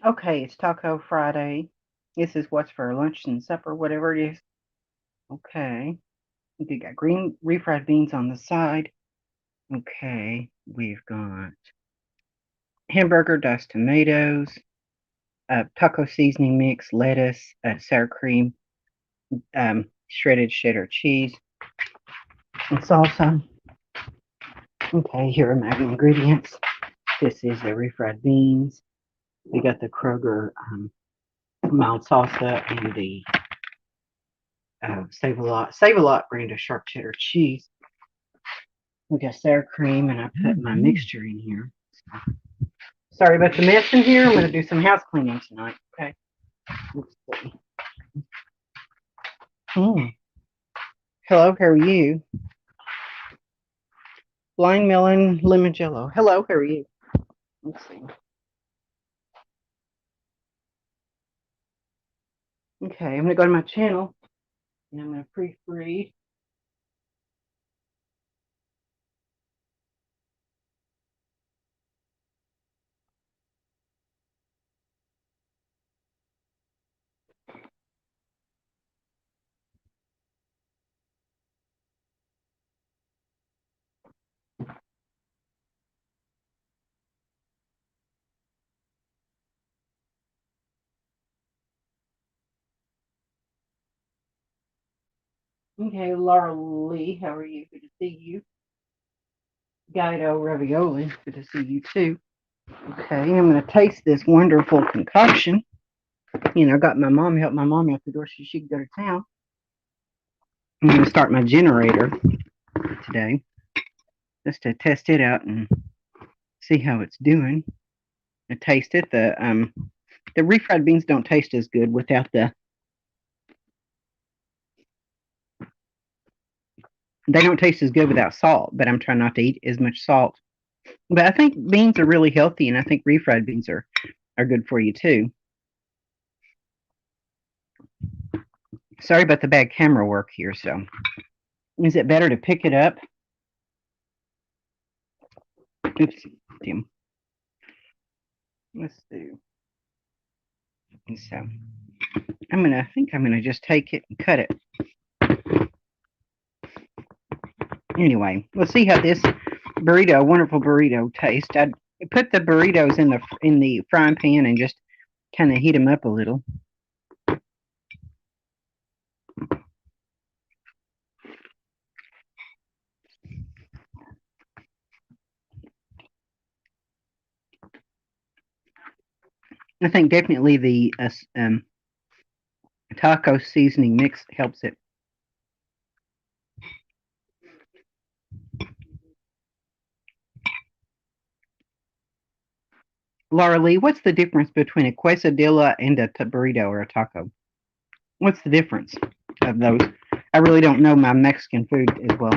Okay, it's Taco Friday. This is what's for lunch and supper, whatever it is. Okay. We got green refried beans on the side. Okay. We've got hamburger, diced tomatoes, taco seasoning mix, lettuce, sour cream, shredded cheddar cheese, and salsa. Okay, here are my ingredients. This is the refried beans. We got the Kroger mild salsa and the Save a Lot brand of sharp cheddar cheese. We got sour cream, and I put my mixture in here. Sorry about the mess in here. I'm going to do some house cleaning tonight. Okay. Let's see. Mm. Hello, how are you? Blind melon lemon jello. Hello, how are you? Let's see. Okay, I'm going to go to my channel, and I'm going to pre-freeze. Okay, Laura Lee, how are you? Good to see you. Guido Ravioli, good to see you too. Okay, I'm going to taste this wonderful concoction. I got my mom, helped my mom out the door so she could go to town. I'm going to start my generator today just to test it out and see how it's doing. I taste it. The refried beans don't taste as good without the. They don't taste as good without salt, but I'm trying not to eat as much salt. But I think beans are really healthy, and I think refried beans are good for you too. Sorry about the bad camera work here. So, is it better to pick it up? Oops, Tim. Let's do. So, I think I'm gonna just take it and cut it. Anyway, we'll see how this wonderful burrito tastes. I put the burritos in the frying pan and just kind of heat them up a little. I think definitely the taco seasoning mix helps it. Laura Lee, what's the difference between a quesadilla and a burrito or a taco? What's the difference of those? I really don't know my Mexican food as well.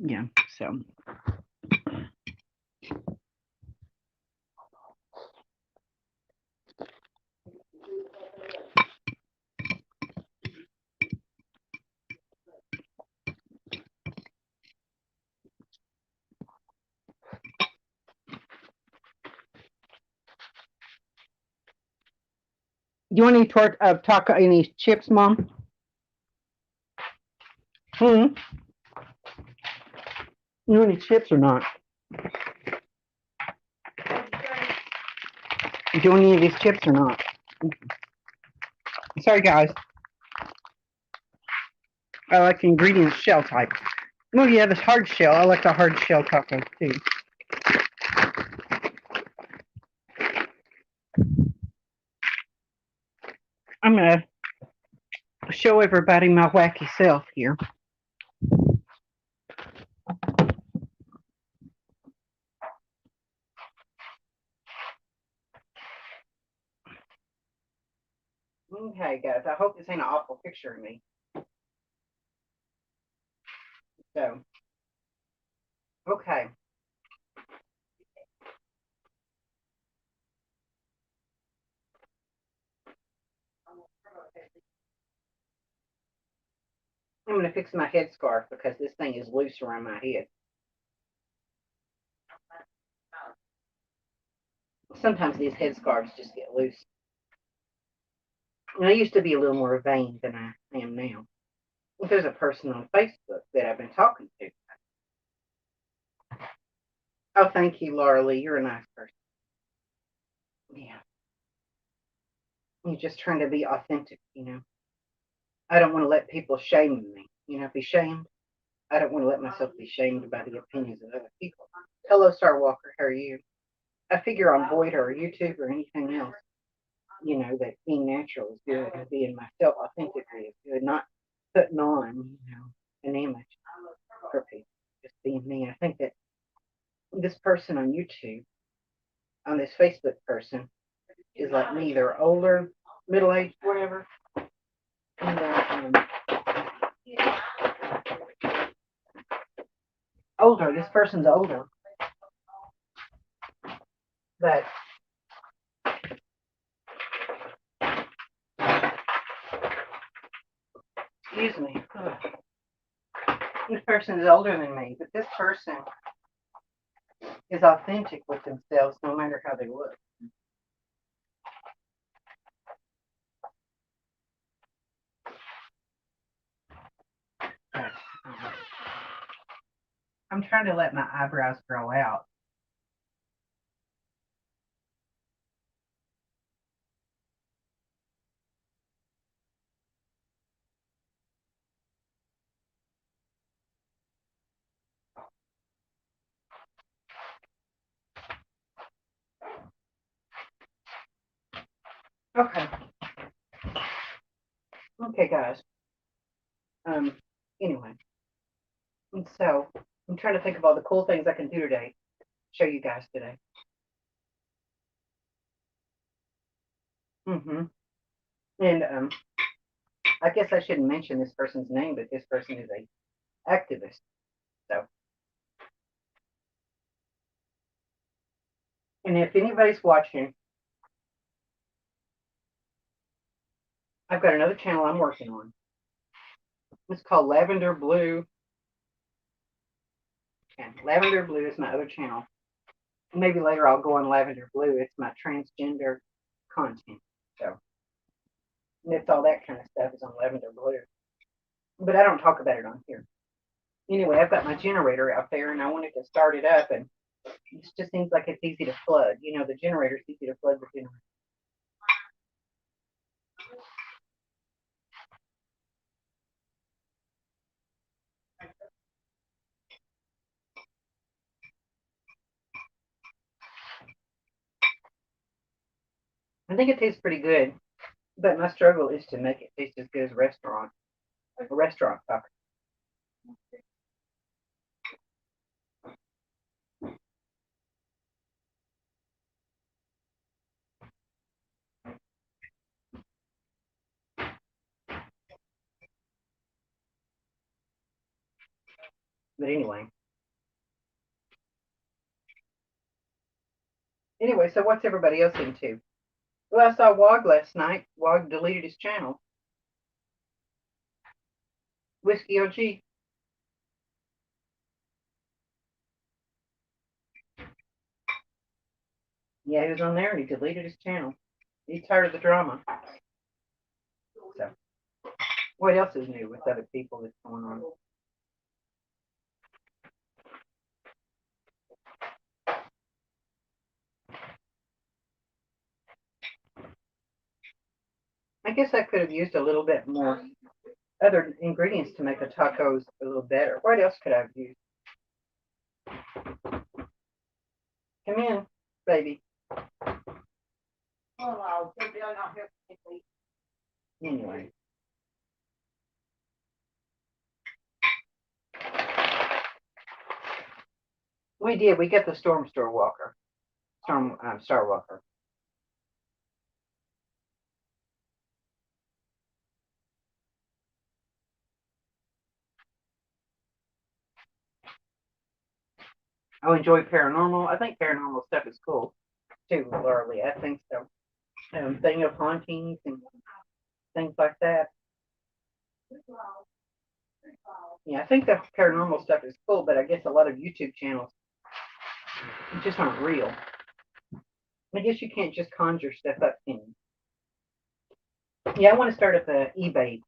Yeah, so. Do you want any taco, any chips, Mom? Hmm. You want any chips or not? Do you want any of these chips or not? Sorry, guys. I like the ingredients shell type. Oh, yeah, this hard shell. I like the hard shell tacos too. I'm going to show everybody my wacky self here. Okay, guys, I hope this ain't an awful picture of me. So, okay. I'm going to fix my headscarf because this thing is loose around my head. Sometimes these headscarves just get loose. And I used to be a little more vain than I am now. There's a person on Facebook that I've been talking to. Oh, thank you, Laura Lee. You're a nice person. Yeah. You're just trying to be authentic, you know. I don't want to let people shame me, you know, be shamed. I don't want to let myself be shamed by the opinions of other people. Hello, Starwalker. How are you? I figure on Boit or YouTube or anything else, you know, that being natural is good and being myself authentically is good, not putting on, you know, an image for people, just being me. I think that this person on YouTube, on this Facebook person, is like me. They're older, middle aged, whatever. And older. This person's older, but excuse me. This person is older than me, but this person is authentic with themselves, no matter how they look. I'm trying to let my eyebrows grow out. Okay. Okay, guys. Anyway, and so I'm trying to think of all the cool things I can do today. Show you guys today. And I guess I shouldn't mention this person's name, but this person is a activist. So, and if anybody's watching, I've got another channel I'm working on. It's called Lavender Blue. And Lavender Blue is my other channel. Maybe later I'll go on Lavender Blue. It's my transgender content. So, and it's all that kind of stuff is on Lavender Blue. But I don't talk about it on here. Anyway, I've got my generator out there and I wanted to start it up, and it just seems like it's easy to flood. You know, the generator's easy to flood the generator. I think it tastes pretty good, but my struggle is to make it taste as good as a restaurant, like a restaurant taco. But anyway, so what's everybody else into? Well, I saw Wog last night. Wog deleted his channel. Whiskey OG. Yeah, he was on there and he deleted his channel. He's tired of the drama. So, what else is new with other people that's going on? I guess I could have used a little bit more other ingredients to make the tacos a little better. What else could I have used? Come in, baby. Anyway. We did. We got the Starwalker. Starwalker. I enjoy paranormal. I think paranormal stuff is cool too, Laura. I think so. Thing of hauntings and things like that. Yeah, I think the paranormal stuff is cool, but I guess a lot of YouTube channels just aren't real. I guess you can't just conjure stuff up in. Yeah, I want to start at the eBay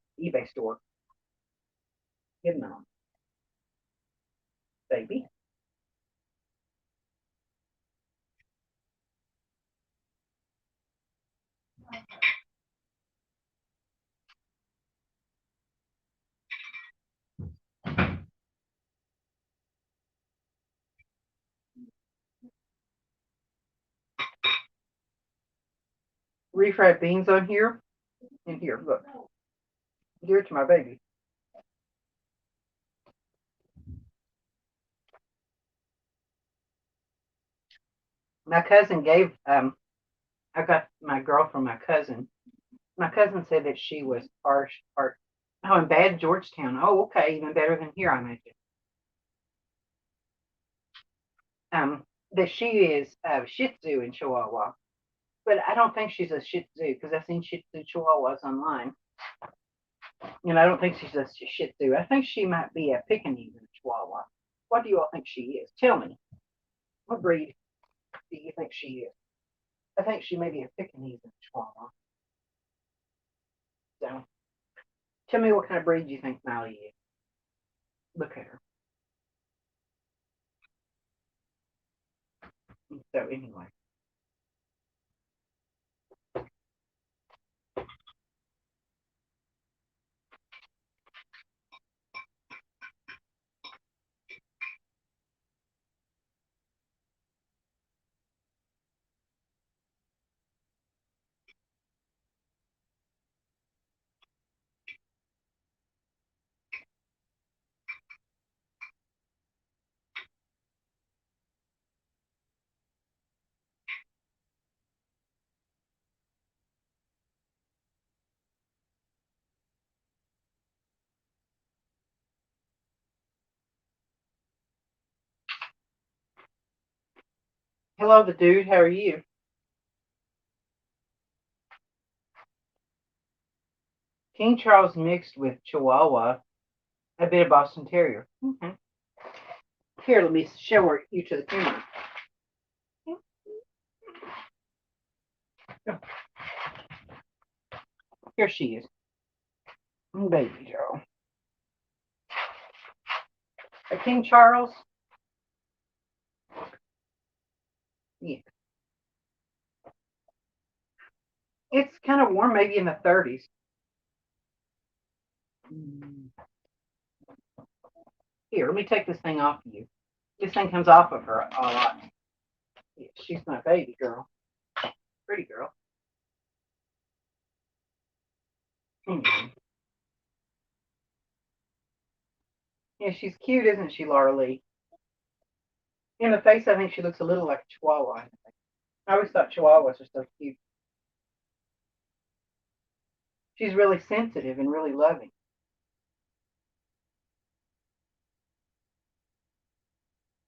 store. Good enough, baby. Refried beans on here. And here, look. Give it to my baby. My cousin gave I got my girl from my cousin. My cousin said that she was part oh, in bad Georgetown. Oh, okay, even better than here, I imagine. That she is Shih Tzu in Chihuahua, but I don't think she's a Shih Tzu because I've seen Shih Tzu Chihuahuas online, and I don't think she's a Shih Tzu. I think she might be a Pekingese in Chihuahua. What do you all think she is? Tell me. What breed do you think she is? I think she may be a Pekingese in Chihuahua. So, tell me what kind of breed you think Molly is. Look at her. So, anyway. Hello, the dude. How are you? King Charles mixed with Chihuahua, a bit of Boston Terrier. Okay. Here, let me show her you to the camera. Here she is. Baby girl. A King Charles. Yeah. It's kind of warm, maybe in the 30s. Here, let me take this thing off of you. This thing comes off of her a lot. Yeah, she's my baby girl. Pretty girl. Mm-hmm. Yeah, she's cute, isn't she, Laura Lee? In the face, I think she looks a little like a Chihuahua. I always thought Chihuahuas are so cute. She's really sensitive and really loving.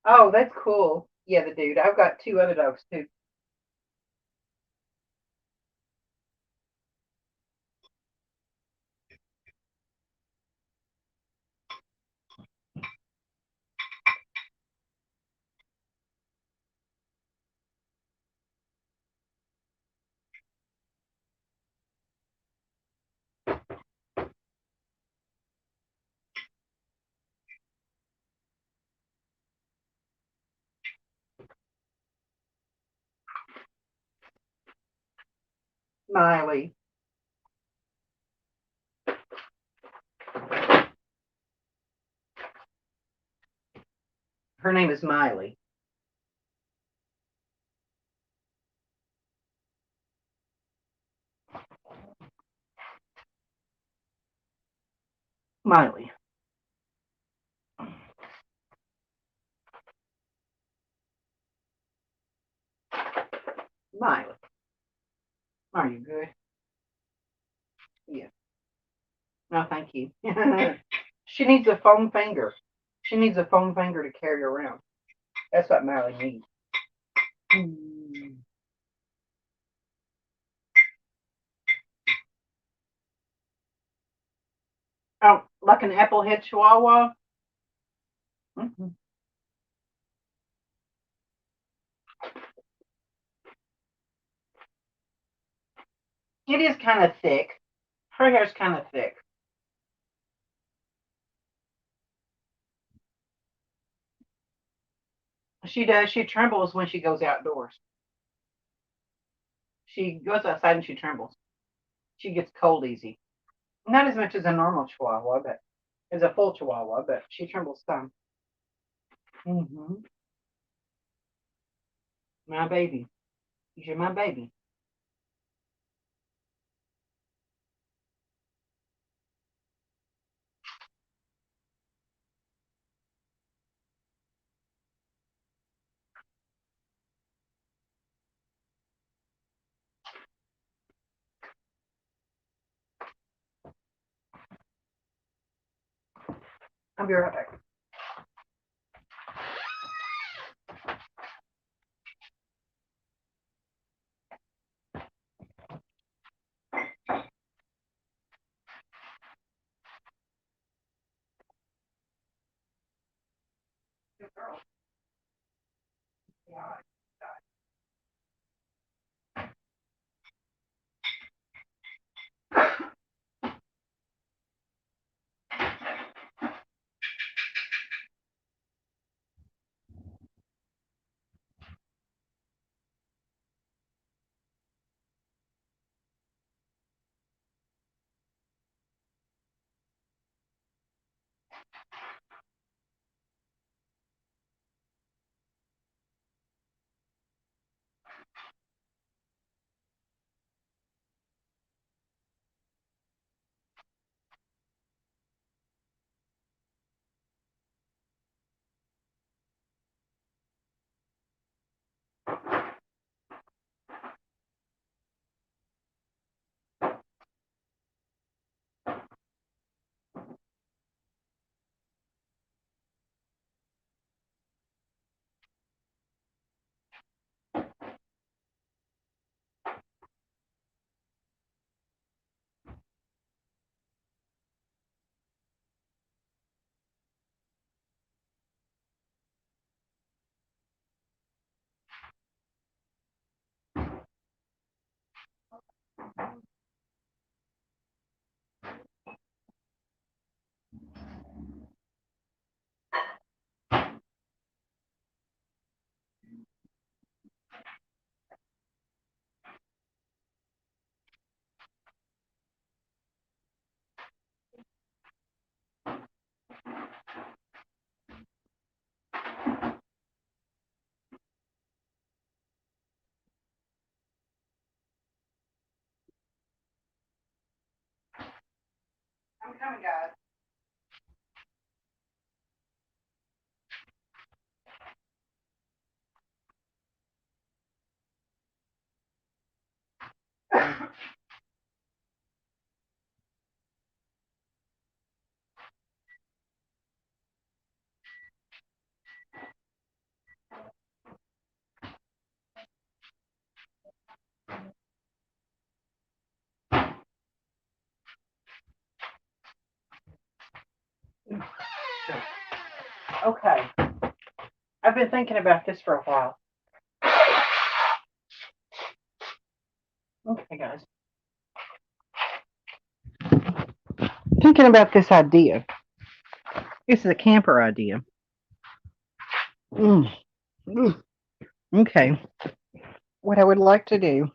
Oh, that's cool. Yeah, the dude. I've got two other dogs too. Miley. Her name is Miley. Miley. Miley. Are you good? Yeah. No, thank you. She needs a foam finger. She needs a foam finger to carry around. That's what Miley needs. Mm. Oh, like an Applehead Chihuahua? Mm-hmm. It is kind of thick. Her hair's kind of thick. She does. She trembles when she goes outdoors. She goes outside and she trembles. She gets cold easy. Not as much as a normal Chihuahua, but as a full Chihuahua, but she trembles some. Mm-hmm. My baby. You're my baby. I'll be right back. Good girl. Yeah. I'm coming, guys. Okay. I've been thinking about this for a while. Okay, guys. Thinking about this idea. This is a camper idea. Mm. Mm. Okay. What I would like to do.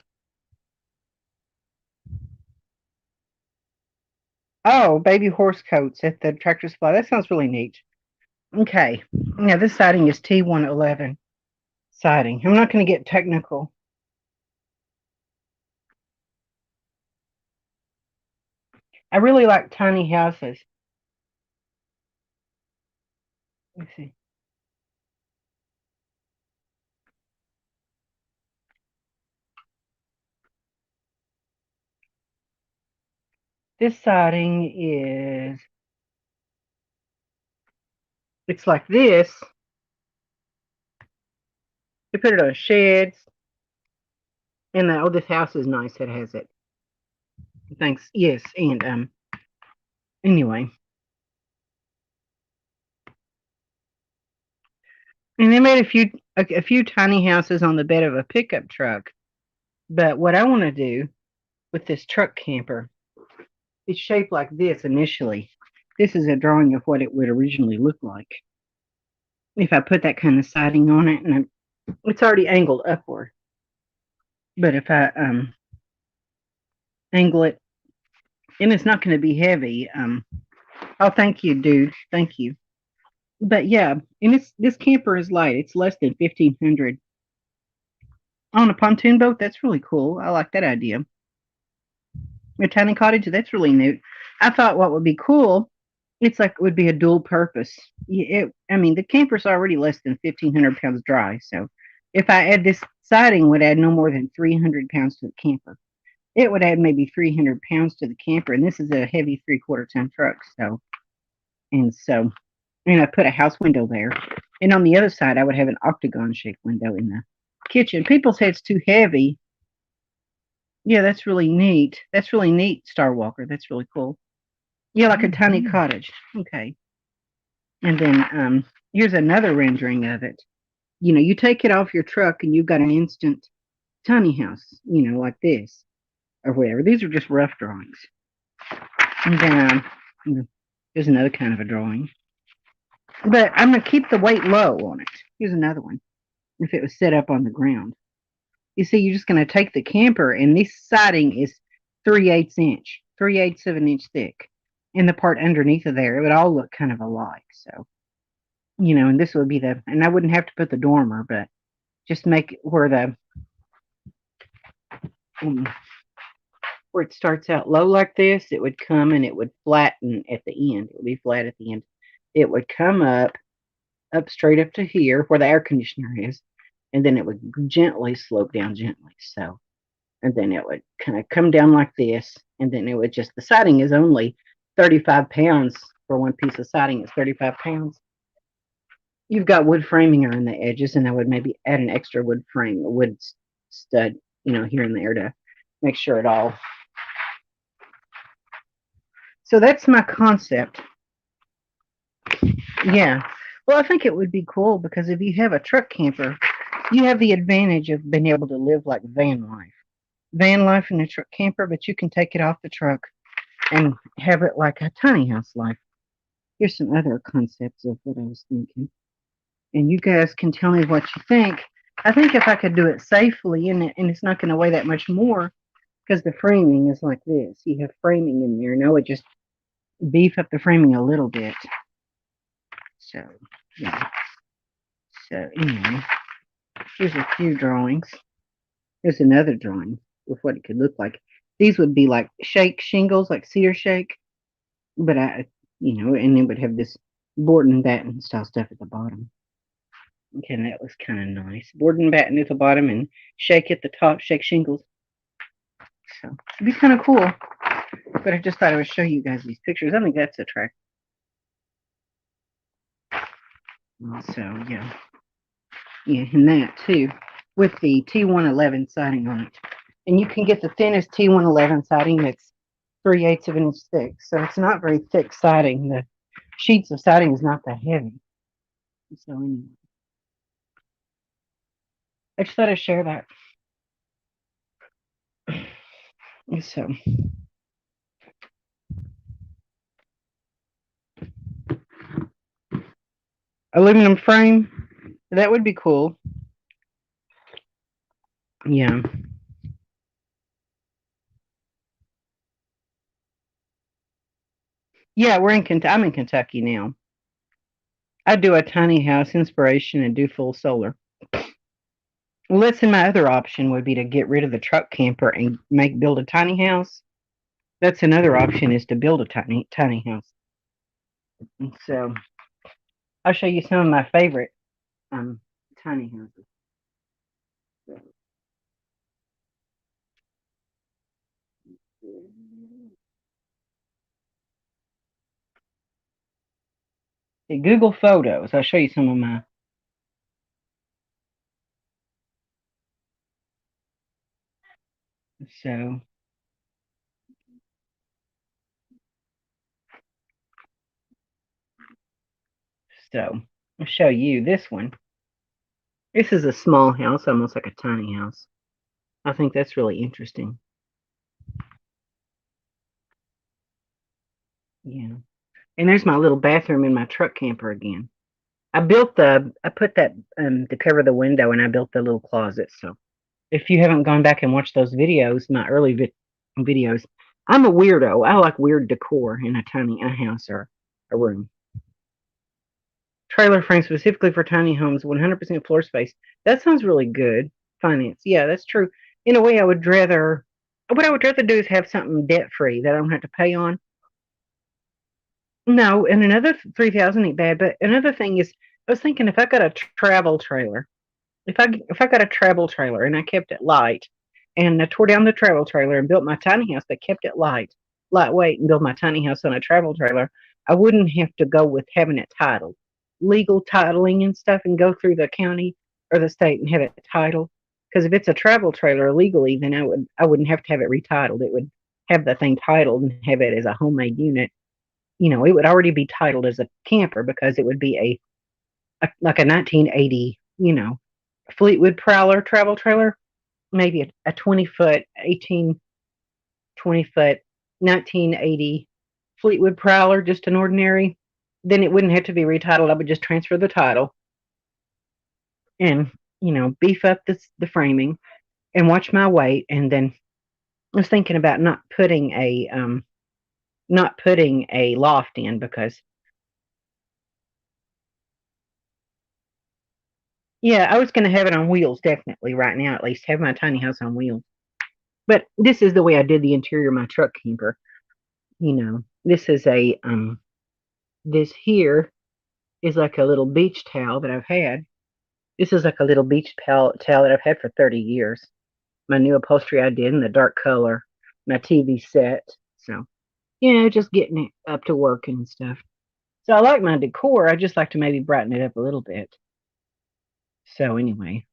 Oh, baby horse coats at the tractor supply. That sounds really neat. Okay. Now this siding is T111 siding. I'm not going to get technical. I really like tiny houses. Let's see. This siding is, it's like this, They put it on sheds. And oh, this house is nice that has it. Thanks. Yes, and anyway. And they made a few tiny houses on the bed of a pickup truck. But what I want to do with this truck camper, it's shaped like this initially. This is a drawing of what it would originally look like if I put that kind of siding on it, and it's already angled upward. But if I angle it, and it's not going to be heavy. Oh, thank you, dude. Thank you. But yeah, and this camper is light. It's less than 1,500 on a pontoon boat. That's really cool. I like that idea. A tiny cottage. That's really neat. I thought what would be cool. It's like it would be a dual purpose. I mean, the camper's already less than 1,500 pounds dry. So if I add this siding, would add no more than 300 pounds to the camper. It would add maybe 300 pounds to the camper, and this is a heavy 3/4 ton truck. So, and I put a house window there, and on the other side, I would have an octagon shaped window in the kitchen. People say it's too heavy. Yeah, that's really neat. That's really neat, Starwalker. That's really cool. Yeah, like a tiny cottage. Okay. And then here's another rendering of it. You take it off your truck and you've got an instant tiny house, like this or whatever. These are just rough drawings. And then here's another kind of a drawing. But I'm going to keep the weight low on it. Here's another one. If it was set up on the ground. You see, you're just going to take the camper, and this siding is 3/8 inch, 3/8 of an inch thick. And the part underneath of there, it would all look kind of alike. So, and this would be and I wouldn't have to put the dormer, but just make it um, where it starts out low like this, it would come and it would flatten at the end. It would be flat at the end. It would come up straight up to here where the air conditioner is, and then it would gently slope down gently. So, and then it would kind of come down like this, and then it would the siding is only 35 pounds for one piece of siding. It's 35 pounds. You've got wood framing around the edges, and I would maybe add an extra wood frame, a wood stud, here and there to make sure it all. So that's my concept. Yeah. Well, I think it would be cool because if you have a truck camper, you have the advantage of being able to live like van life in a truck camper, but you can take it off the truck and have it like a tiny house life. Here's some other concepts of what I was thinking. And you guys can tell me what you think. I think if I could do it safely and it's not going to weigh that much more because the framing is like this. You have framing in there. And I would just beef up the framing a little bit. So, yeah. So, anyway, here's a few drawings. Here's another drawing with what it could look like. These would be like shake shingles, like cedar shake. But and it would have this board and batten style stuff at the bottom. Okay, and that was kind of nice. Board and batten at the bottom and shake at the top, shake shingles. So it'd be kind of cool. But I just thought I would show you guys these pictures. I think that's attractive. So yeah, and that too, with the T111 siding on it. And you can get the thinnest T111 siding that's 3/8 of an inch thick. So it's not very thick siding. The sheets of siding is not that heavy. So anyway, I just thought I'd share that. So aluminum frame, that would be cool. Yeah. Yeah, I'm in Kentucky now. I do a tiny house inspiration and do full solar. Well, let's say my other option would be to get rid of the truck camper and build a tiny house. That's another option is to build a tiny house. And so I'll show you some of my favorite tiny houses. Google Photos. I'll show you some of my So I'll show you this one. This is a small house, almost like a tiny house. I think that's really interesting. Yeah. And there's my little bathroom in my truck camper again. I put that to cover the window, and I built the little closet. So if you haven't gone back and watched those videos, my early videos, I'm a weirdo. I like weird decor in a house or a room. Trailer frame specifically for tiny homes, 100% floor space. That sounds really good. Finance. Yeah, that's true. In a way, what I would rather do is have something debt free that I don't have to pay on. No, and another 3,000 ain't bad. But another thing is, I was thinking if I got a travel trailer, if I got a travel trailer and I kept it light, and I tore down the travel trailer and built my tiny house, but kept it lightweight, and built my tiny house on a travel trailer, I wouldn't have to go with having it titled, legal titling and stuff, and go through the county or the state and have it titled. Because if it's a travel trailer legally, then I wouldn't have to have it retitled. It would have the thing titled and have it as a homemade unit. It would already be titled as a camper because it would be like a 1980, Fleetwood Prowler travel trailer, maybe a 20-foot, 20-foot, 1980 Fleetwood Prowler, just an ordinary. Then it wouldn't have to be retitled. I would just transfer the title and, beef up the framing and watch my weight. And then I was thinking about not putting a loft in because, yeah, I was going to have it on wheels definitely right now, at least have my tiny house on wheels. But this is the way I did the interior of my truck camper. This is this here is like a little beach towel that I've had. This is like a little beach towel that I've had for 30 years. My new upholstery I did in the dark color, my TV set. So, just getting it up to work and stuff. So I like my decor. I just like to maybe brighten it up a little bit. So anyway,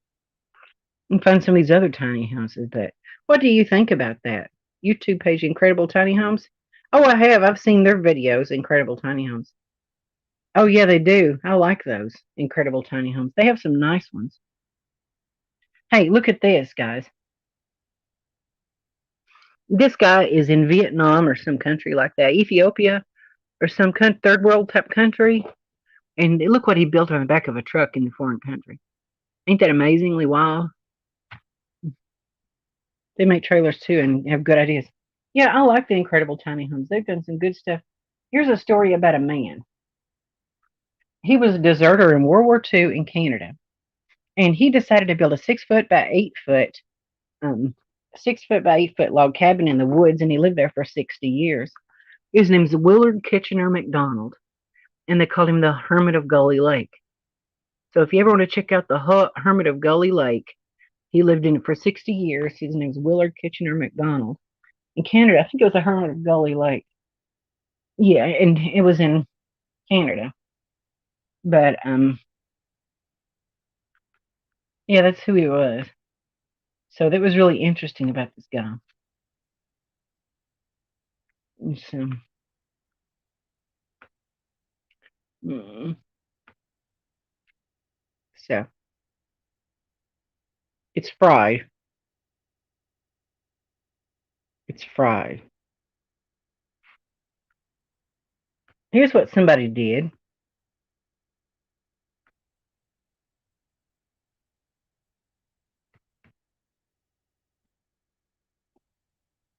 and find some of these other tiny houses. But what do you think about that? YouTube page Incredible Tiny Homes? Oh, I have. I've seen their videos, Incredible Tiny Homes. Oh, yeah, they do. I like those Incredible Tiny Homes. They have some nice ones. Hey, look at this, guys. This guy is in Vietnam or some country like that, Ethiopia or some third world type country. And look what he built on the back of a truck in the foreign country. Ain't that amazingly wild? They make trailers too and have good ideas. Yeah, I like the Incredible Tiny Homes. They've done some good stuff. Here's a story about a man. He was a deserter in World War II in Canada, and he decided to build a 6 foot by 8 foot, um, 6 foot by 8 foot log cabin in the woods, and he lived there for 60 years. His name's Willard Kitchener McDonald, and they called him the Hermit of Gully Lake. So if you ever want to check out the Hermit of Gully Lake, he lived in it for 60 years. His name's Willard Kitchener McDonald. In Canada, I think it was the Hermit of Gully Lake. Yeah, and it was in Canada. But yeah, that's who he was. So that was really interesting about this guy. So, mm, so it's fried. It's fried. Here's what somebody did.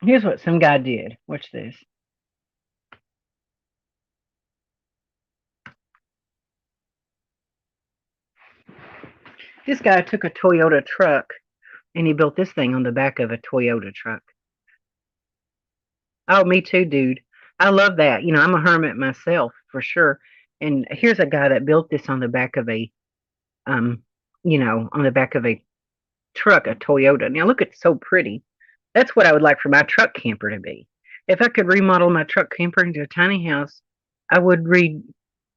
Here's what some guy did. Watch this. This guy took a Toyota truck and he built this thing on the back of a Toyota truck. Oh, me too, dude. I love that. I'm a hermit myself for sure. And here's a guy that built this um, on the back of a truck, a Toyota. Now look, it's so pretty. That's what I would like for my truck camper to be. If I could remodel my truck camper into a tiny house, I would read,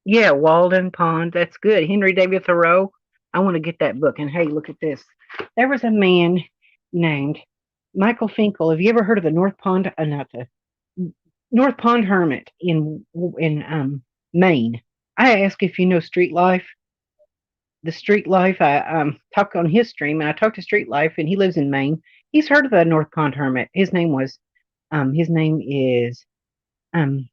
yeah, Walden Pond. That's good. Henry David Thoreau. I want to get that book. And hey, look at this. There was a man named Michael Finkel. Have you ever heard of the North Pond? Not the North Pond Hermit in Maine. I ask if you know Street Life. The Street Life. I talked on his stream, and I talked to Street Life, and he lives in Maine. He's heard of the North Pond Hermit. His name is um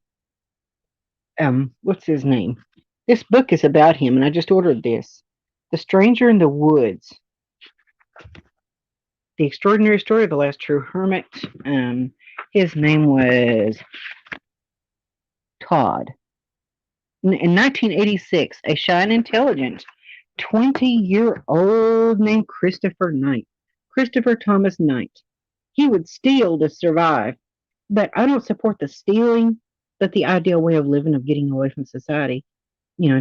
what's his name? This book is about him, and I just ordered this. The Stranger in the Woods. The Extraordinary Story of the Last True Hermit. His name was Todd. In 1986, a shy and intelligent 20-year-old named Christopher Thomas Knight. He would steal to survive, but I don't support the stealing, but the ideal way of living, of getting away from society,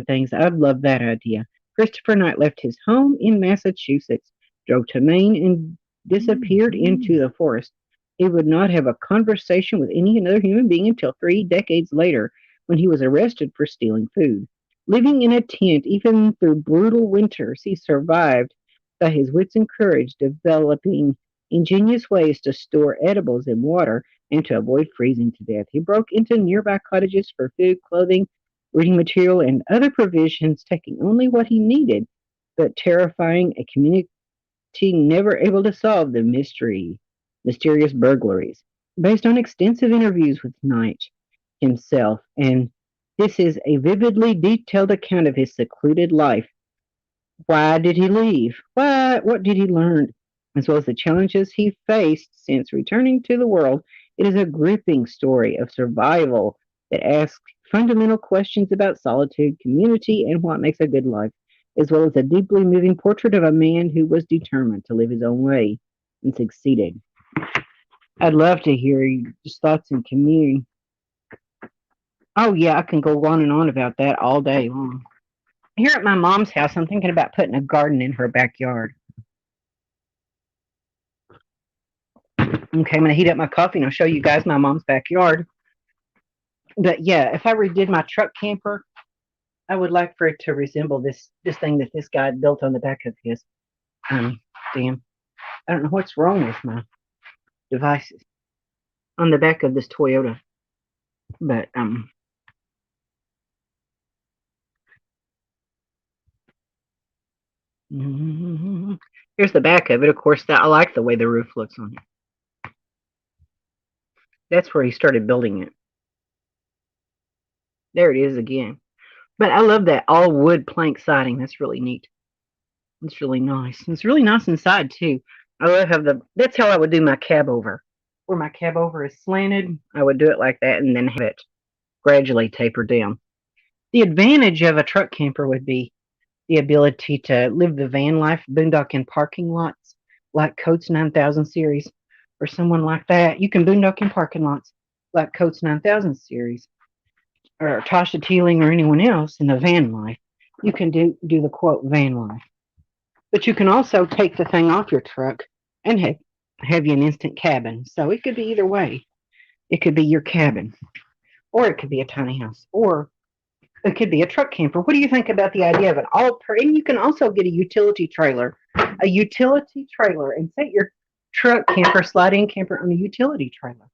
things. I'd love that idea. Christopher Knight left his home in Massachusetts, drove to Maine, and disappeared into the forest. He would not have a conversation with any other human being until 3 decades later, when he was arrested for stealing food. Living in a tent, even through brutal winters, he survived by his wits and courage, developing ingenious ways to store edibles in water and to avoid freezing to death. He broke into nearby cottages for food, clothing, reading material, and other provisions, taking only what he needed, but terrifying a community never able to solve the mysterious burglaries. Based on extensive interviews with Knight himself, and this is a vividly detailed account of his secluded life. Why did he leave? What did he learn? As well as the challenges he faced since returning to the world. It is a gripping story of survival that asks fundamental questions about solitude, community, and what makes a good life, as well as a deeply moving portrait of a man who was determined to live his own way and succeeded. I'd love to hear your thoughts and community. Oh, yeah, I can go on and on about that all day long. Here at my mom's house, I'm thinking about putting a garden in her backyard. Okay, I'm going to heat up my coffee and I'll show you guys my mom's backyard. But yeah, if I redid my truck camper, I would like for it to resemble this thing that this guy built on the back of his. Damn, I don't know what's wrong with my devices on the back of this Toyota. But here's the back of it. Of course, I like the way the roof looks on it. That's where he started building it. There it is again. But I love that all wood plank siding. That's really neat. It's really nice. It's really nice inside too. I love how that's how I would do my cab over. Where my cab over is slanted, I would do it like that and then have it gradually taper down. The advantage of a truck camper would be the ability to live the van life, boondock in parking lots, like Coates 9000 series, or someone like that. You can boondock in parking lots like Coates 9000 series, or Tasha Teeling, or anyone else in the van life. You can do the quote van life. But you can also take the thing off your truck and have you an instant cabin. So it could be either way. It could be your cabin, or it could be a tiny house, or it could be a truck camper. What do you think about the idea of an and you can also get a utility trailer, and set your truck camper, slide-in camper on a utility trailer.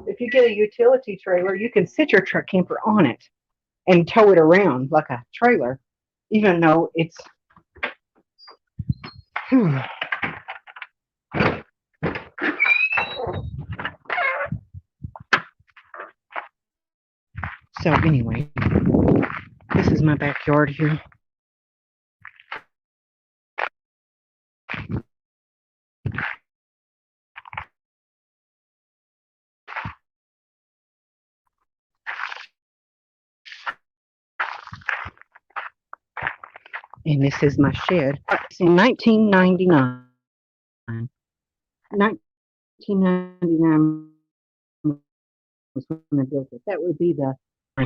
If you get a utility trailer, you can sit your truck camper on it and tow it around like a trailer, even though it's So anyway, this is my backyard here. And this is my shed. It's in 1999. 1999 was when I built it. That would be the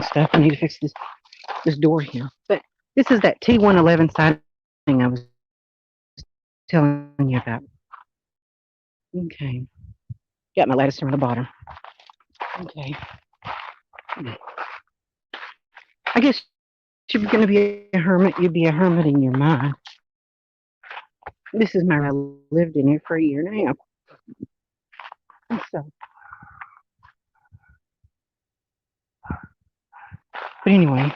stuff. I need to fix this door here. But this is that T111 siding I was telling you about. Okay. Got my lattice from the bottom. Okay. I guess if you're going to be a hermit, you'd be a hermit in your mind. This is my, I lived in it for a year and a half. So, but anyway,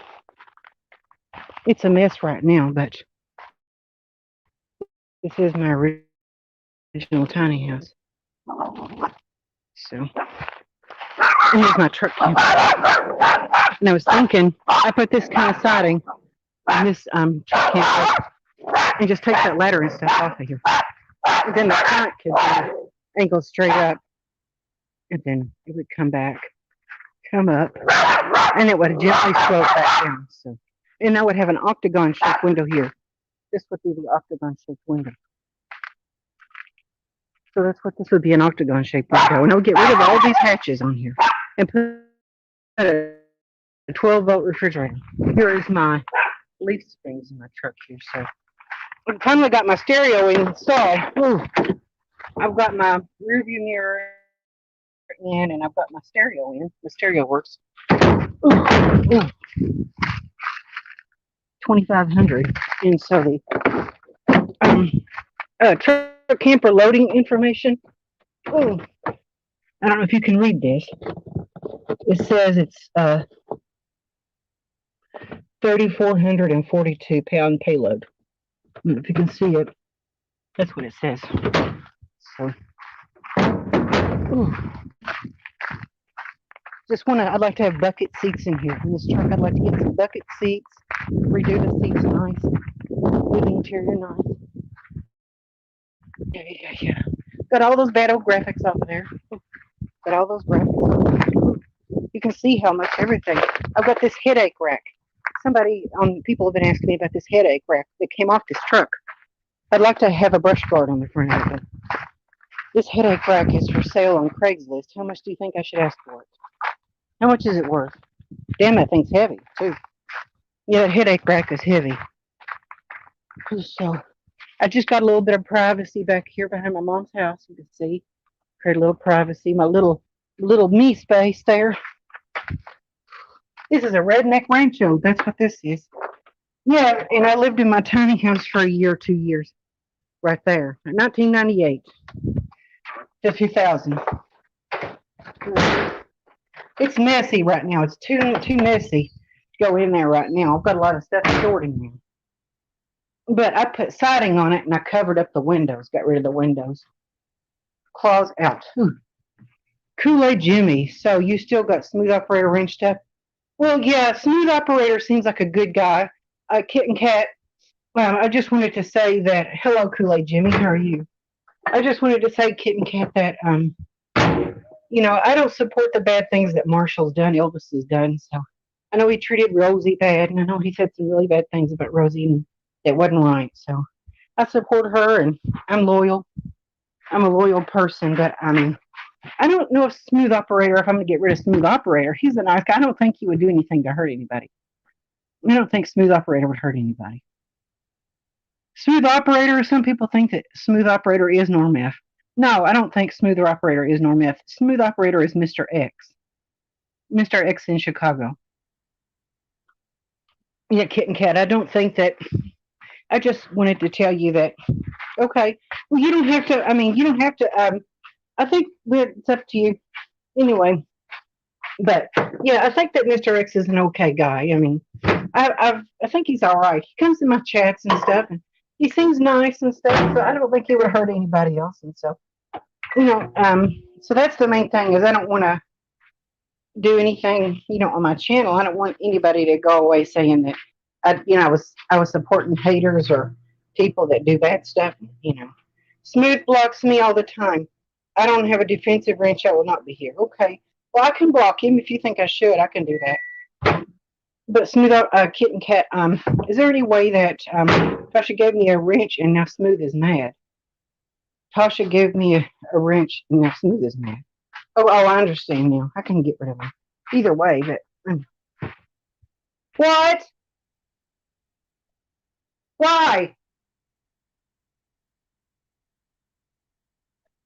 it's a mess right now, but this is my original tiny house. So, here's my truck camper. And I was thinking, I put this kind of siding on this truck camper and just take that ladder and stuff off of here. And then the front could angle straight up, and then it would come up, and it would gently slope back down. So, and I would have an octagon-shaped window here. This would be the octagon-shaped window. So that's what this would be, an octagon-shaped window. And I would get rid of all these hatches on here and put a 12-volt refrigerator. Here is my leaf springs in my truck here. So I finally got my stereo installed. Ooh. I've got my rear view mirror in, and I've got my stereo in. The stereo works. Ooh. 2,500. And so the truck camper loading information. Ooh. I don't know if you can read this. It says it's 3,442 pound payload. I don't know if you can see it. That's what it says. So, ooh. I'd like to have bucket seats in here. In this truck, I'd like to get some bucket seats, redo the seats nice, do the interior nice. Yeah. Got all those bad old graphics off of there. Got all those graphics off of there. You can see how much everything. I've got this headache rack. People have been asking me about this headache rack that came off this truck. I'd like to have a brush guard on the front of it. This headache rack is for sale on Craigslist. How much do you think I should ask for it? How much is it worth? Damn, that thing's heavy, too. Yeah, that headache rack is heavy. So, I just got a little bit of privacy back here behind my mom's house. You can see. Create a little privacy. My little me space there. This is a redneck rancho. That's what this is. Yeah, and I lived in my tiny house for a year, 2 years. Right there. 1998 to 2000. It's messy right now. It's too messy to go in there right now. I've got a lot of stuff stored in there. But I put siding on it, and I covered up the windows. Got rid of the windows. Claws out. KoolAid Jimmy. So you still got Smooth Operator wrenched up? Well, yeah, Smooth Operator seems like a good guy. Kit and Cat. I just wanted to say that. Hello, KoolAid Jimmy. How are you? I just wanted to say, Kit and Cat, that I don't support the bad things that Marshall's done, Elvis has done. So I know he treated Rosie bad, and I know he said some really bad things about Rosie, and that wasn't right. So I support her, and I'm loyal. I'm a loyal person, but I don't know if if I'm going to get rid of Smooth Operator. He's a nice guy. I don't think he would do anything to hurt anybody. I don't think Smooth Operator would hurt anybody. Smooth Operator, some people think that Smooth Operator is Norm F. No, I don't think Smooth Operator is Norm F. Smooth Operator is Mr. X. Mr. X in Chicago. Yeah, Kit and Cat, I don't think that. I just wanted to tell you that. Okay. Well, you don't have to. You don't have to. I think it's up to you. Anyway. But yeah, I think that Mr. X is an okay guy. I think he's all right. He comes in my chats and stuff, and he seems nice and stuff. So I don't think he would hurt anybody else. And so, so that's the main thing, is I don't want to do anything, on my channel. I don't want anybody to go away saying that I was supporting haters or people that do bad stuff. Smooth blocks me all the time. I don't have a defensive wrench. I will not be here. Okay. Well, I can block him if you think I should. I can do that. But Smooth, Kit and Cat, is there any way that Tasha gave me a wrench and now Smooth is mad? Tasha gave me a wrench and now Smooth is mad. Oh, I understand now. I can get rid of him. Either way, but what? Why?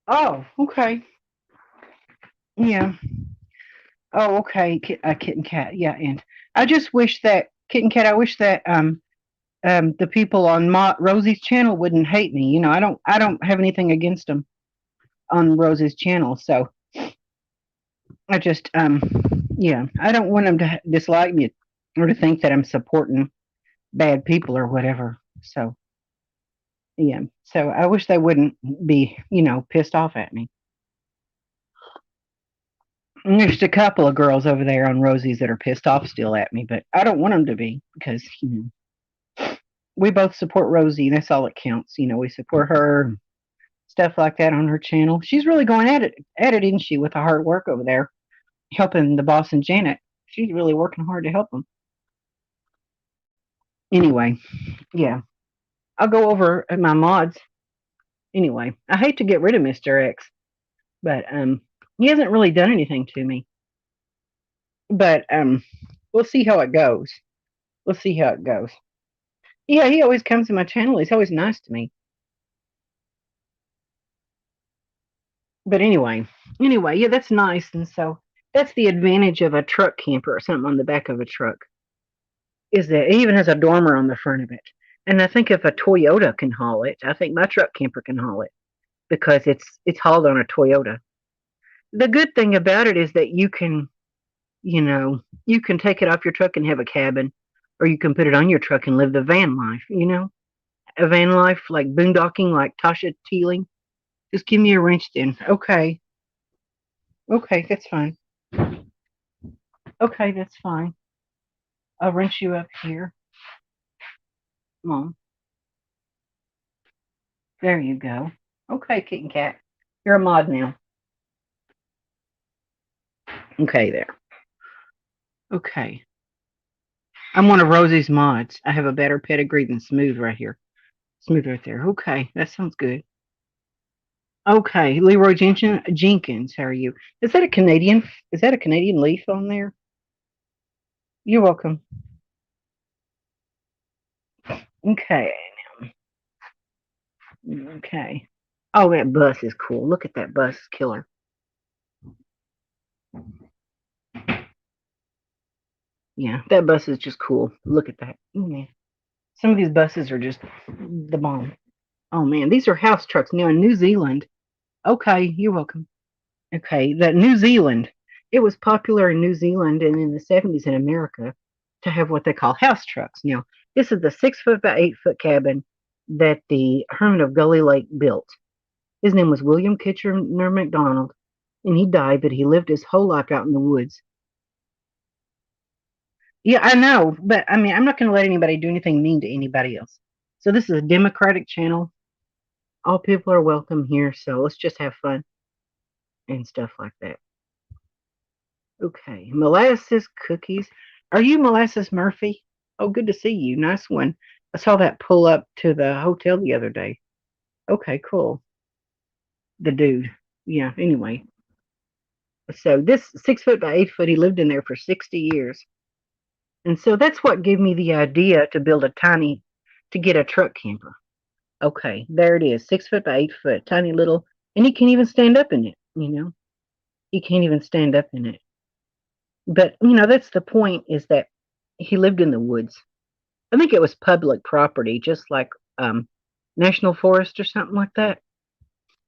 Oh, okay. Yeah. Oh, okay. Kit and Cat. Yeah, and I just wish that Kit and Cat. I wish that the people on Rosie's channel wouldn't hate me. I don't have anything against them on Rosie's channel. So I just, yeah, I don't want them to dislike me or to think that I'm supporting bad people or whatever. So, yeah, so I wish they wouldn't be, pissed off at me. And there's a couple of girls over there on Rosie's that are pissed off still at me, but I don't want them to be because, we both support Rosie. That's all that counts. We support her, stuff like that on her channel. She's really going at it, isn't she, with the hard work over there, helping the boss and Janet. She's really working hard to help them. Anyway, yeah, I'll go over my mods. Anyway, I hate to get rid of Mr. X, but he hasn't really done anything to me. But we'll see how it goes. We'll see how it goes. Yeah, he always comes to my channel. He's always nice to me. But anyway, yeah, that's nice. And so that's the advantage of a truck camper or something on the back of a truck is that it even has a dormer on the front of it. And I think if a Toyota can haul it, I think my truck camper can haul it because it's hauled on a Toyota. The good thing about it is that you can take it off your truck and have a cabin, or you can put it on your truck and live the van life. A van life like boondocking, like Tasha Teeling. Just give me a wrench then. Okay. Okay, that's fine. Okay, that's fine. I'll wrench you up here. Come on. There you go. Okay, kitten cat. You're a mod now. Okay, there. Okay. I'm one of Rosie's mods. I have a better pedigree than Smooth right here. Smooth right there. Okay, that sounds good. Okay, Leroy Jenkins, how are you? Is that a Canadian? Is that a Canadian leaf on there? You're welcome. Okay. Okay. Oh, that bus is cool. Look at that bus, killer. Yeah, that bus is just cool. Look at that. Oh, man. Some of these buses are just the bomb. Oh man, these are house trucks now in New Zealand. Okay, you're welcome. Okay, that New Zealand. It was popular in New Zealand and in the 70s in America to have what they call house trucks. Now, this is the 6 foot by 8 foot cabin that the Hermit of Gully Lake built. His name was William Kitchener McDonald, and he died, but he lived his whole life out in the woods. Yeah, I know, but I mean, I'm not going to let anybody do anything mean to anybody else. So this is a democratic channel. All people are welcome here, so let's just have fun and stuff like that. Okay, molasses cookies. Are you Molasses Murphy? Oh, good to see you. Nice one. I saw that pull up to the hotel the other day. Okay, cool. The dude. Yeah, anyway. So this 6 foot by 8 foot, he lived in there for 60 years. And so that's what gave me the idea to to get a truck camper. Okay, there it is, 6 foot by 8 foot, tiny little, and he can't even stand up in it. He can't even stand up in it. But, that's the point is that he lived in the woods. I think it was public property, just like National Forest or something like that.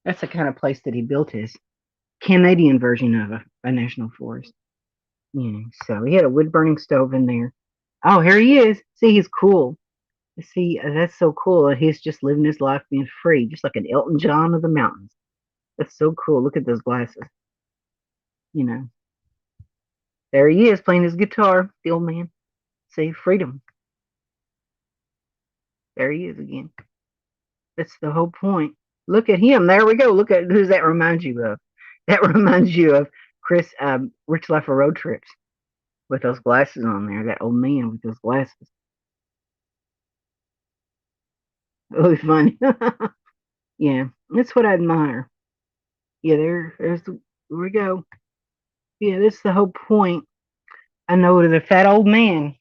That's the kind of place that he built his Canadian version of a national forest. Yeah, so he had a wood burning stove in there. Oh, here he is. See, he's cool. See, that's so cool. He's just living his life being free, just like an Elton John of the mountains. That's so cool. Look at those glasses. You know, there he is playing his guitar, the old man. See, freedom. There he is again. That's the whole point. Look at him. There we go. Look at who's that reminds you of. That reminds you of Chris, Rich Life of Road Trips with those glasses on there. That old man with those glasses. Really funny. Yeah, that's what I admire. Yeah, there we go. Yeah, that's the whole point. I know that a fat old man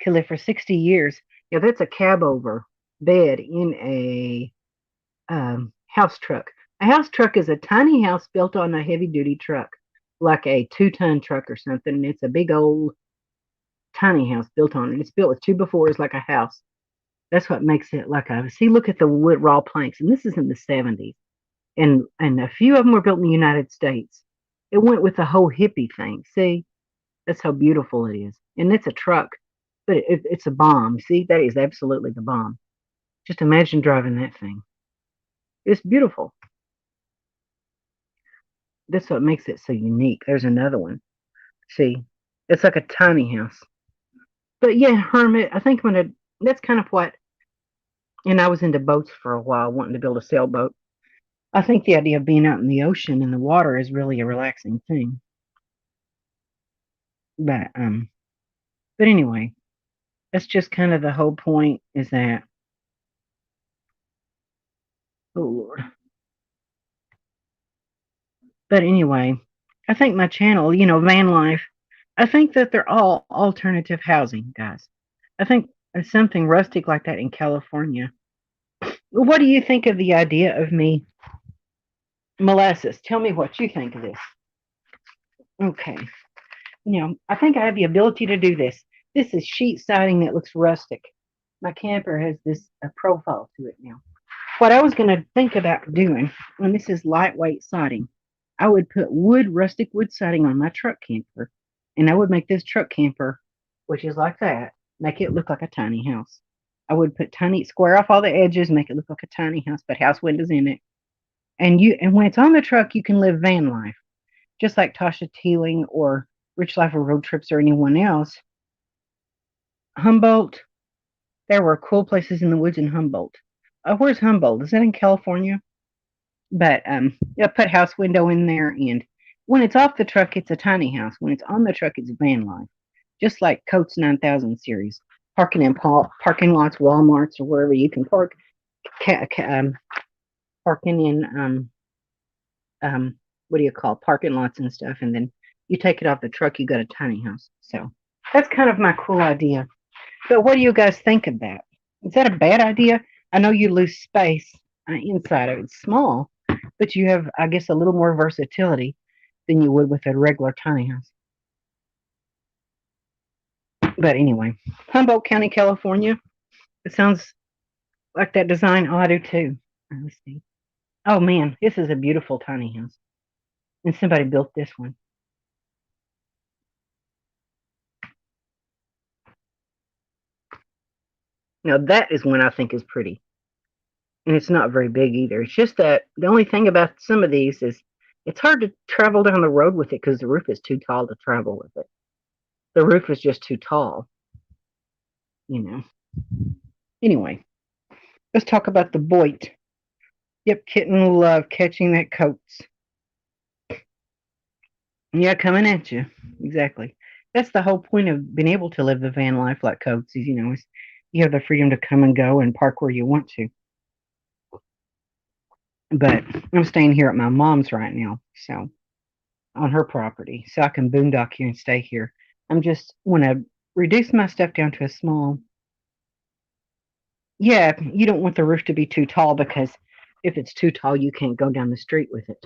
can live for 60 years. Yeah, that's a cab over bed in a house truck. A house truck is a tiny house built on a heavy duty truck, like a 2-ton truck or something. And it's a big old tiny house built on it. It's built with 2x4s like a house. That's what makes it like a. See, look at the wood raw planks, and this is in the 70s, and a few of them were built in the United States. It went with the whole hippie thing. See, that's how beautiful it is. And it's a truck, but it's a bomb. See, that is absolutely the bomb. Just imagine driving that thing. It's beautiful. That's what makes it so unique. There's another one. See, it's like a tiny house. But yeah, Hermit, I think that's kind of what, and I was into boats for a while, wanting to build a sailboat. I think the idea of being out in the ocean and the water is really a relaxing thing. But but anyway, that's just kind of the whole point is that, oh Lord. But anyway, I think my channel, van life, I think that they're all alternative housing, guys. I think something rustic like that in California. What do you think of the idea of me? Molasses, tell me what you think of this. Okay. I think I have the ability to do this. This is sheet siding that looks rustic. My camper has this profile to it now. What I was going to think about doing, and this is lightweight siding, I would put rustic wood siding on my truck camper, and I would make this truck camper, which is like that, make it look like a tiny house. I would put square off all the edges, make it look like a tiny house, put house windows in it, and when it's on the truck, you can live van life, just like Tasha Teeling or Rich Life of Road Trips or anyone else. Humboldt, there were cool places in the woods in Humboldt. Where's Humboldt? Is that in California? But I put house window in there, and when it's off the truck, it's a tiny house. When it's on the truck, it's van life, just like Coates 9000 series. Parking in parking lots, WalMarts, or wherever you can park. Parking in what do you call parking lots and stuff, and then you take it off the truck, you got a tiny house. So that's kind of my cool idea. But what do you guys think of that? Is that a bad idea? I know you lose space inside of it. It's small, but you have, I guess, a little more versatility than you would with a regular tiny house. But anyway, Humboldt County, California. It sounds like that design. Oh, I do too. Let's see. Oh man, this is a beautiful tiny house. And somebody built this one. Now that is one I think is pretty. And it's not very big either. It's just that the only thing about some of these is it's hard to travel down the road with it because the roof is too tall to travel with it. The roof is just too tall, you know. Anyway, let's talk about the Boit. Yep, kitten love catching that coats. Yeah, coming at you. Exactly. That's the whole point of being able to live the van life like Coates is you have the freedom to come and go and park where you want to. But I'm staying here at my mom's right now, so on her property, so I can boondock here and stay here. I'm just want to reduce my stuff down to a small. Yeah, you don't want the roof to be too tall because if it's too tall, you can't go down the street with it.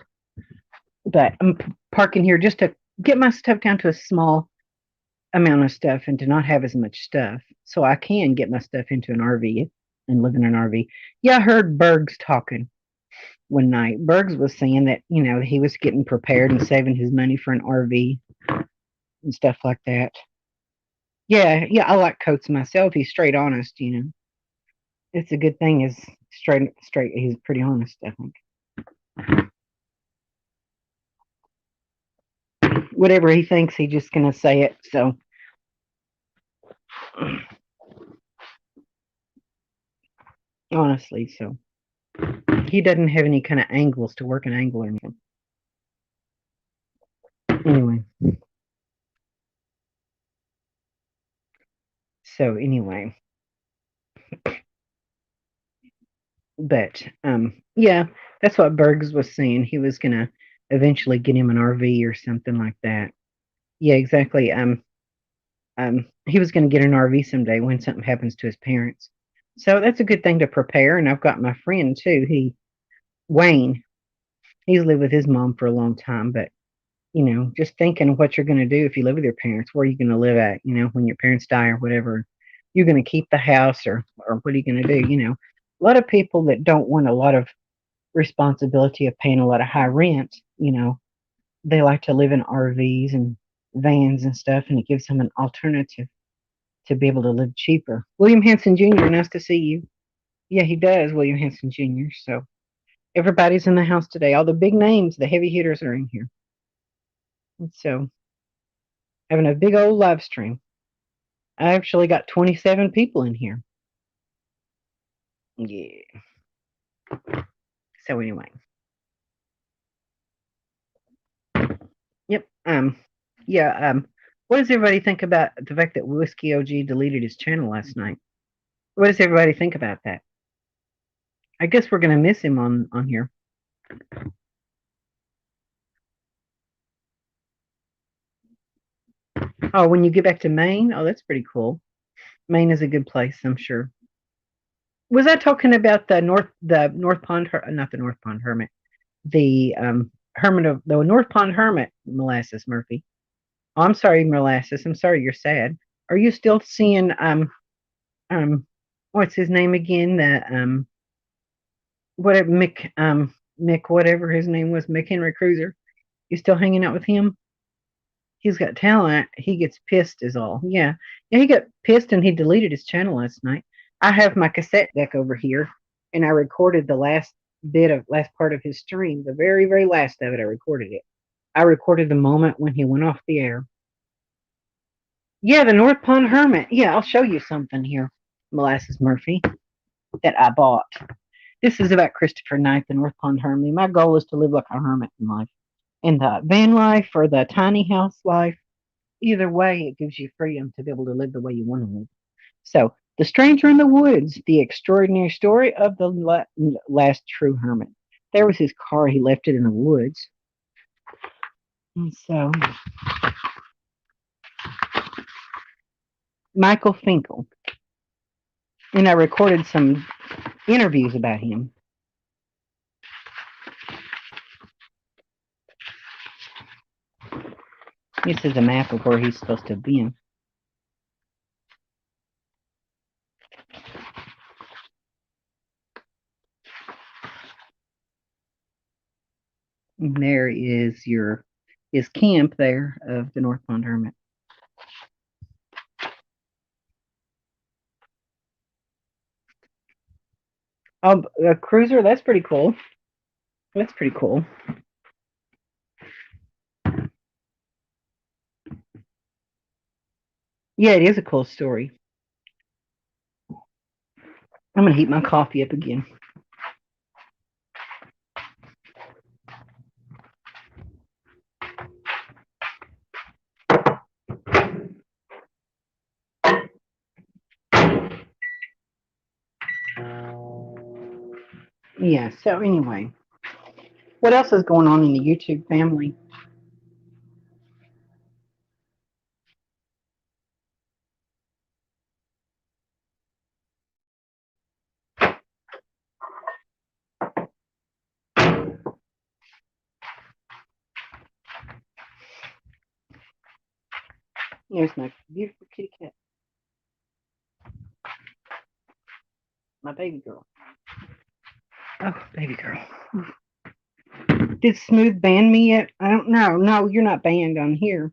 But I'm parking here just to get my stuff down to a small amount of stuff and to not have as much stuff, so I can get my stuff into an RV and live in an RV. Yeah, I heard Bergs talking one night. Bergs was saying that he was getting prepared and saving his money for an RV and stuff like that. Yeah, yeah, I like Coates myself. He's straight honest. It's a good thing is straight. He's pretty honest, I think. Whatever he thinks, he's just gonna say it. So, honestly, so he doesn't have any kind of angles to work an angle or anything. Anyway, so anyway, but yeah, that's what Bergs was saying. He was gonna eventually get him an RV or something like that. Yeah, exactly. He was going to get an RV someday when something happens to his parents. So that's a good thing to prepare. And I've got my friend too. Wayne, he's lived with his mom for a long time, but just thinking what you're going to do if you live with your parents, where are you going to live at, when your parents die or whatever, you're going to keep the house or what are you going to do? A lot of people that don't want a lot of responsibility of paying a lot of high rent, they like to live in RVs and vans and stuff, and it gives them an alternative to be able to live cheaper. William Hanson Jr., nice to see you. Yeah, he does, William Hanson Jr. So everybody's in the house today. All the big names, the heavy hitters are in here. And so having a big old live stream. I actually got 27 people in here. Yeah. So anyway. Yep. Yeah, what does everybody think about the fact that Whiskey OG deleted his channel last night? What does everybody think about that? I guess we're gonna miss him on here. Oh, when you get back to Maine? Oh, that's pretty cool. Maine is a good place, I'm sure. Was I talking about the North Pond, not the North Pond Hermit, the Hermit of the North Pond Hermit, Molasses Murphy? Oh, I'm sorry, Molasses. I'm sorry you're sad. Are you still seeing um what's his name again? The whatever Mick whatever his name was, Mick Henry Cruiser. You still hanging out with him? He's got talent. He gets pissed is all. Yeah. Yeah, he got pissed and he deleted his channel last night. I have my cassette deck over here and I recorded the last part of his stream. The very, very last of it, I recorded it. I recorded the moment when he went off the air. Yeah, the North Pond Hermit. Yeah, I'll show you something here, Molasses Murphy, that I bought. This is about Christopher Knight, the North Pond Hermit. My goal is to live like a hermit in life. In the van life or the tiny house life, either way, it gives you freedom to be able to live the way you want to live. So, The Stranger in the Woods, the extraordinary story of the last true hermit. There was his car. He left it in the woods. And so, Michael Finkel. And I recorded some interviews about him. This is a map of where he's supposed to have been. And there is his camp there of the North Pond Hermit. A cruiser, that's pretty cool. That's pretty cool. Yeah, it is a cool story. I'm going to heat my coffee up again. Yeah, so anyway, what else is going on in the YouTube family? There's my beautiful kitty cat. My baby girl. Oh, baby girl. Did Smooth ban me yet? I don't know. No, you're not banned on here.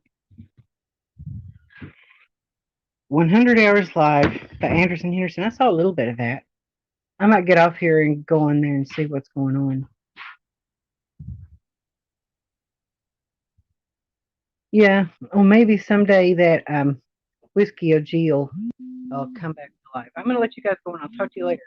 100 Hours Live by Anderson Henderson. I saw a little bit of that. I might get off here and go in there and see what's going on. Yeah, or maybe someday that Whiskey OG will come back to life. I'm going to let you guys go and I'll talk to you later.